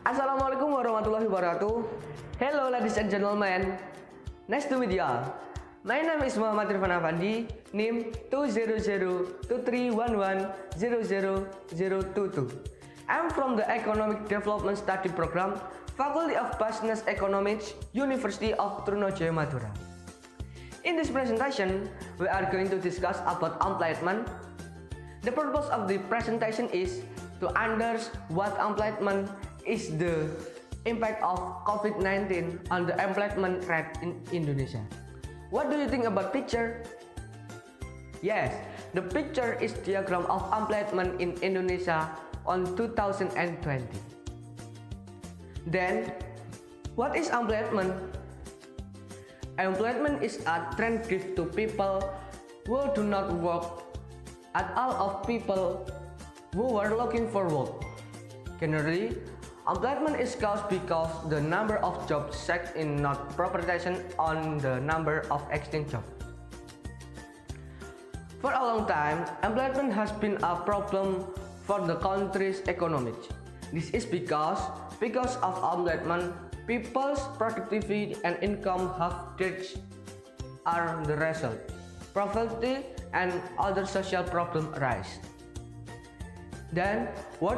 Assalamualaikum warahmatullahi wabarakatuh. Hello ladies and gentlemen. Nice to meet you all. My name is Muhammad Irvan Afandy, NIM 2002311000022. I'm from the Economic Development Study Program, Faculty of Business Economics, University of Trunojoyo Madura. In this presentation, we are going to discuss about employment. The purpose of the presentation is to understand what employment is the impact of COVID-19 on the employment rate in Indonesia. What do you think about picture? Yes, the picture is diagram of employment in Indonesia on 2020. Then, what is employment? Employment is a trend given to people who do not work at all of people who were looking for work. Generally, employment is caused because the number of jobs seeked is not proportional on the number of existing jobs. For a long time, employment has been a problem for the country's economy. This is because of employment, people's productivity and income have decreased are the result. Poverty and other social problems arise. Then, what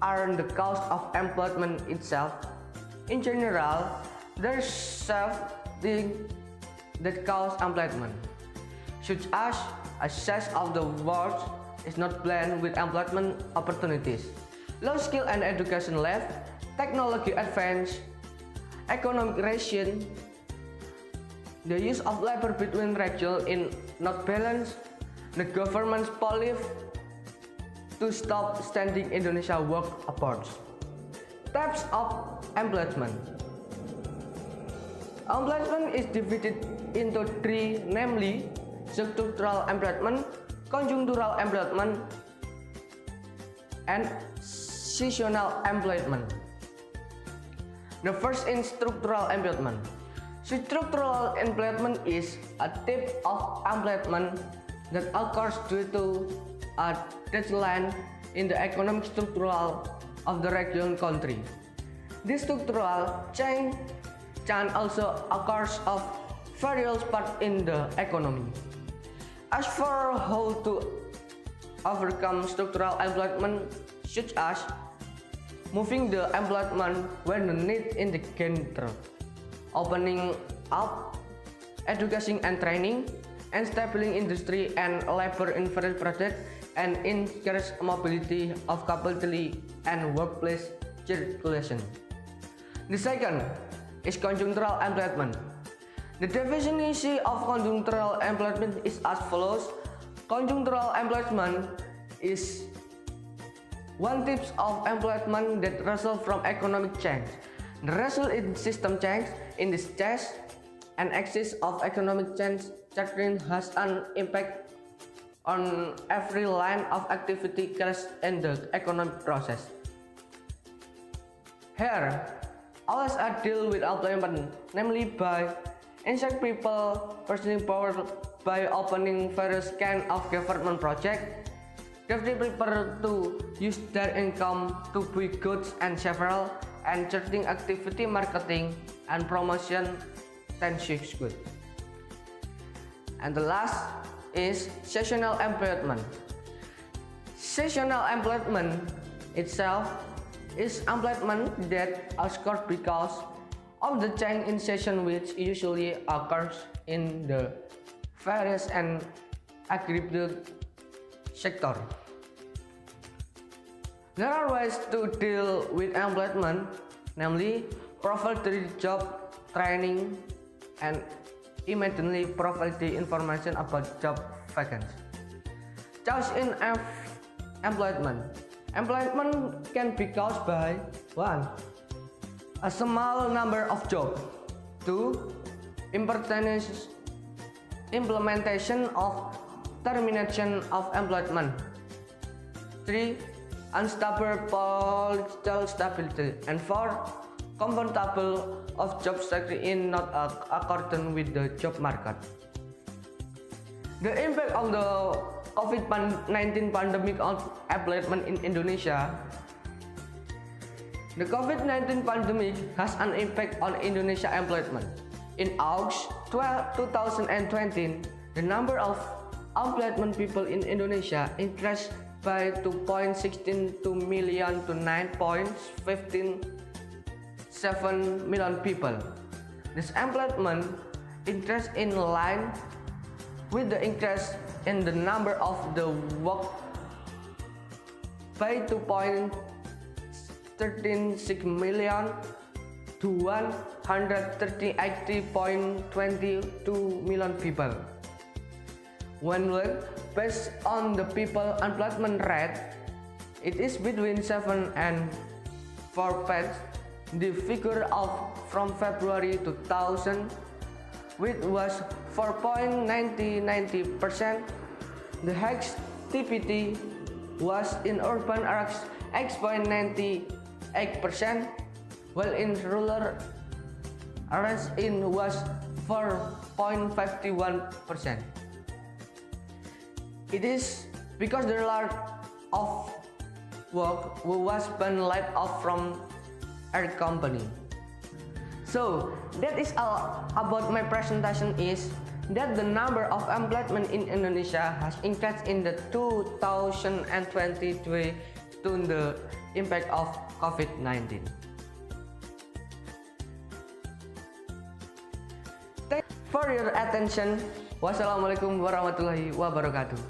are the cause of employment itself? In general, there is several things that cause employment, such as access of the world is not blended with employment opportunities, low skill and education level, technology advance, economic ration, the use of labor between regions in not balance, the government's policy to stop standing Indonesia work abroad. Types of employment. Employment is divided into three, namely structural employment, conjunctural employment, and seasonal employment. The first is structural employment. Structural employment is a type of employment that occurs due to a decline in the economic structure of the region country. This structural change also occurs of various parts in the economy. As for how to overcome structural employment, such as moving the employment when the need in the gender, opening up education and training, and stabilizing industry and labor environment project, and increase mobility of capital and workplace circulation. The second is conjunctural employment. The definition of conjunctural employment is as follows. Conjunctural employment is one type of employment that results from economic change. The result in system change. In this case, an axis of economic change has an impact on every line of activity cast in the economic process. Here, always I deal with employment, namely by insect people purchasing power by opening various kind of government project, giving people to use their income to buy goods and several, and charging activity marketing and promotion and good. And the last is seasonal employment. Seasonal employment itself is employment that occurs because of the change in season, which usually occurs in the various and agricultural sector. There are ways to deal with employment, namely provide the job training and immediately provide the information about job vacancies. Change in employment. Employment can be caused by 1. A small number of jobs. 2. Implementation of termination of employment. 3. Unstable political stability. And 4. Comfortable of job sector in not accordance with the job market. The impact of the COVID-19 pandemic on employment in Indonesia The COVID-19 pandemic has an impact on Indonesia employment. In August 2020, the number of employment people in Indonesia increased by 2.16 million to 9.157 million people. This employment increase in line with the increase in the number of the work by 2.136 million to 138.22 million people. When looked based on the people employment rate, it is between 7 and 4%. The figure from February 2000, which was 4.90%. The activity was in urban areas 8.98%, while in rural areas it was 4.51%. It is because the lack of work was been laid off from our company. So that is all about my presentation, is that the number of employment in Indonesia has increased in the 2023 to the impact of COVID-19. Thank you for your attention. Wassalamualaikum warahmatullahi wabarakatuh.